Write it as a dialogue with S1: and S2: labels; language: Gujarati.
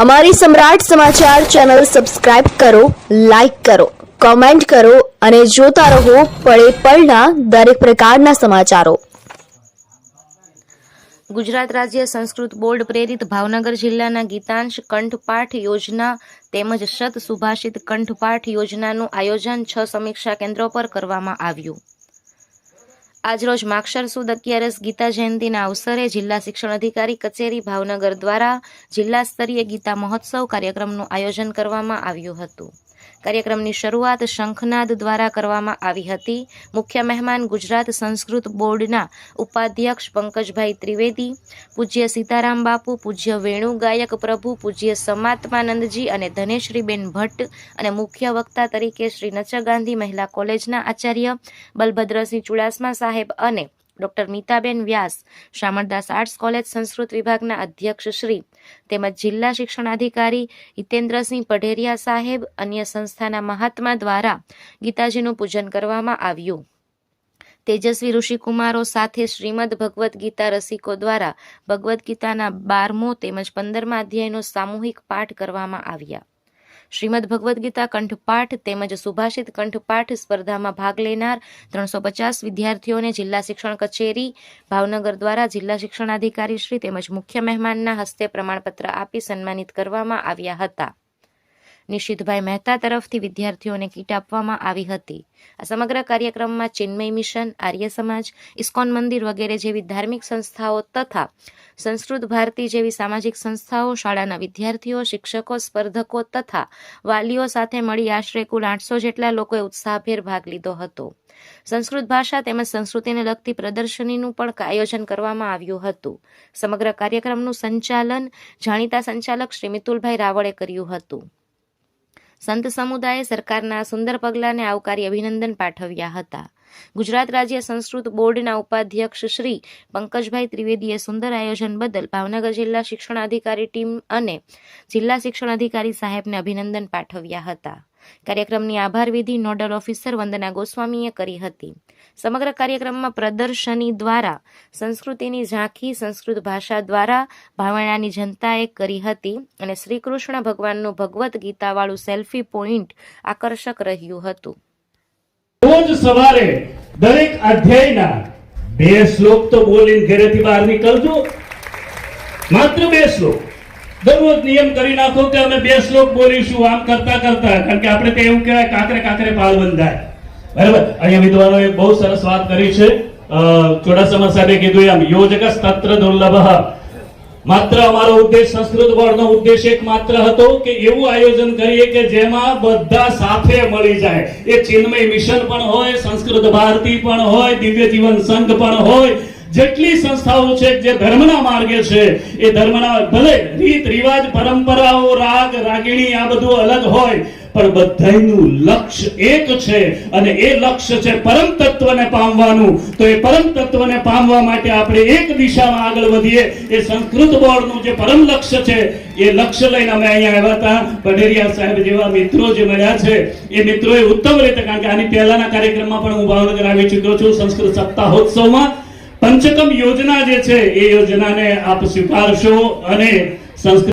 S1: અમારી સમ્રાટ સમાચાર ચેનલ સબસ્ક્રાઇબ કરો, લાઇક કરો, કોમેન્ટ કરો અને જોતા રહો પળે પળના દરેક પ્રકારના સમાચારો।
S2: ગુજરાત રાજ્ય સંસ્કૃત બોર્ડ પ્રેરિત ભાવનગર જિલ્લાના ગીતાંશ કંઠપાઠ યોજના તેમજ શત સુભાષિત કંઠપાઠ યોજનાનું આયોજન 6 સમીક્ષા કેન્દ્રો પર કરવામાં આવ્યું। આજરોજ માક્ષર સુદ 11 ગીતા જયંતિના અવસરે જિલ્લા શિક્ષણ અધિકારી કચેરી ભાવનગર દ્વારા જિલ્લા સ્તરીય ગીતા મહોત્સવ કાર્યક્રમનું આયોજન કરવામાં આવ્યું હતું। કાર્યક્રમની શરૂઆત શંખનાદ દ્વારા કરવામાં આવી હતી। મુખ્ય મહેમાન ગુજરાત સંસ્કૃત બોર્ડના ઉપાધ્યક્ષ પંકજભાઈ ત્રિવેદી, પૂજ્ય સીતારામ બાપુ, પૂજ્ય વેણુ ગાયક પ્રભુ, પૂજ્ય સમાત્માનંદજી અને ધનેશ્રીબેન ભટ્ટ અને મુખ્ય વક્તા તરીકે શ્રી નચર ગાંધી મહિલા કોલેજના આચાર્ય બલભદ્રસિંહ ચુડાસમા સાહેબ અને ડોક્ટર મીતાબેન વ્યાસ, શામળદાસ આર્ટ્સ કોલેજ સંસ્કૃત વિભાગના અધ્યક્ષ શ્રી તેમજ જિલ્લા શિક્ષણાધિકારી હિતેન્દ્રસિંહ પઢેરિયા સાહેબ, અન્ય સંસ્થાના મહાત્મા દ્વારા ગીતાજીનું પૂજન કરવામાં આવ્યું। તેજસ્વી ઋષિકુમારો સાથે શ્રીમદ ભગવદ્ ગીતા રસિકો દ્વારા ભગવદ્ ગીતાના 12મો તેમજ 15મા અધ્યાયનો સામૂહિક પાઠ કરવામાં આવ્યા। શ્રીમદ ભગવદ્ ગીતા કંઠપાઠ તેમજ સુભાષિત કંઠપાઠ સ્પર્ધામાં ભાગ લેનાર 350 વિદ્યાર્થીઓને જિલ્લા શિક્ષણ કચેરી ભાવનગર દ્વારા જિલ્લા શિક્ષણાધિકારી શ્રી તેમજ મુખ્ય મહેમાનના હસ્તે પ્રમાણપત્ર આપી સન્માનિત કરવામાં આવ્યા હતા। નિશિતભાઈ મહેતા તરફથી વિદ્યાર્થીઓને કીટ આપવામાં આવી હતી। આ સમગ્ર કાર્યક્રમમાં ચિન્મય મિશન, આર્ય સમાજ, ઇસ્કોન મંદિર વગેરે જેવી ધાર્મિક સંસ્થાઓ તથા સંસ્કૃત ભારતી જેવી સામાજિક સંસ્થાઓ, શાળાના વિદ્યાર્થીઓ, શિક્ષકો, સ્પર્ધકો તથા વાલીઓ સાથે મળી આશરે કુલ 800 જેટલા લોકોએ ઉત્સાહભેર ભાગ લીધો હતો। સંસ્કૃત ભાષા તેમજ સંસ્કૃતિને લગતી પ્રદર્શનીનું પણ આયોજન કરવામાં આવ્યું હતું। સમગ્ર કાર્યક્રમનું સંચાલન જાણીતા સંચાલક શ્રી મિતુલભાઈ રાવળે કર્યું હતું। સંત સમુદાયે સરકારના સુંદર પગલાંને આવકારી અભિનંદન પાઠવ્યા હતા। ગુજરાત રાજ્ય સંસ્કૃત બોર્ડના ઉપાધ્યક્ષ શ્રી પંકજભાઈ ત્રિવેદીએ સુંદર આયોજન બદલ ભાવનગર જિલ્લા શિક્ષણાધિકારી ટીમ અને જિલ્લા શિક્ષણાધિકારી સાહેબને અભિનંદન પાઠવ્યા હતા। કાર્યક્રમની આભાર વિધિ નોડલ ઓફિસર વંદના ગોસ્વામીએ કરી હતી। સમગ્ર કાર્યક્રમમાં પ્રદર્શની દ્વારા સંસ્કૃતિની ઝાંખી સંસ્કૃત ભાષા દ્વારા ભાવણાની જનતાએ કરી હતી અને શ્રી કૃષ્ણ ભગવાનનું ભગવદ્ ગીતાવાળું સેલ્ફી પોઈન્ટ આકર્ષક રહ્યું હતું।
S3: રોજ સવારે દરેક અધ્યાયના 2 શ્લોક તો બોલીને ઘરેથી બહાર નીકળજો। માત્ર 2 શ્લોક દરરોજ નિયમ કરી નાખો કે અમે 2 શ્લોક બોલીશું આમ કરતા કરતા, કારણ કે આપણે તો એવું કહેવાય કાકરે કાકરે પાળ બંધાય, બરાબર। અહીંયા વિદ્વાનોએ બહુ સરસ વાત કરી છે। ચોડાસમા સાહેબે કીધું એમ યોજક તત્ર દુર્લભ। માત્ર અમારો ઉદ્દેશ સંસ્કૃત બોર્ડનો ઉદ્દેશ એક માત્ર હતો કે એવું આયોજન કરીએ કે જેમાં બધા સાથે મળી જાય। એ ચિન્મય મિશન પણ હોય, સંસ્કૃત ભારતી પણ હોય, દિવ્ય જીવન સંઘ પણ હોય, જેટલી સંસ્થાઓ છે જે ધર્મના માર્ગે છે એ ધર્મના ભલે રીત રિવાજ પરંપરાઓ રાગ રાગીણી આ બધું અલગ હોય પણ બધાયનું લક્ષ્ય એક છે અને એ લક્ષ્ય છે પરમ તત્વને પામવાનું। તો એ પરમ તત્વને પામવા માટે આપણે એક દિશામાં આગળ વધીએ। એ સંસ્કૃત બોર્ડનું જે પરમ લક્ષ્ય છે એ લક્ષ્ય લઈને અમે અહીંયા આવ્યા હતા। પઢેરિયા સાહેબ જેવા મિત્રો જે મળ્યા છે એ મિત્રોએ ઉત્તમ રીતે, કારણ કે આની પહેલાના કાર્યક્રમમાં પણ હું ભાવનગર આવી ચૂક્યો છું સંસ્કૃત સપ્તાહોત્સવમાં। પંચકમ યોજના જે છે એ યોજનાને આપ સ્વીકારશો અને સંસ્કૃત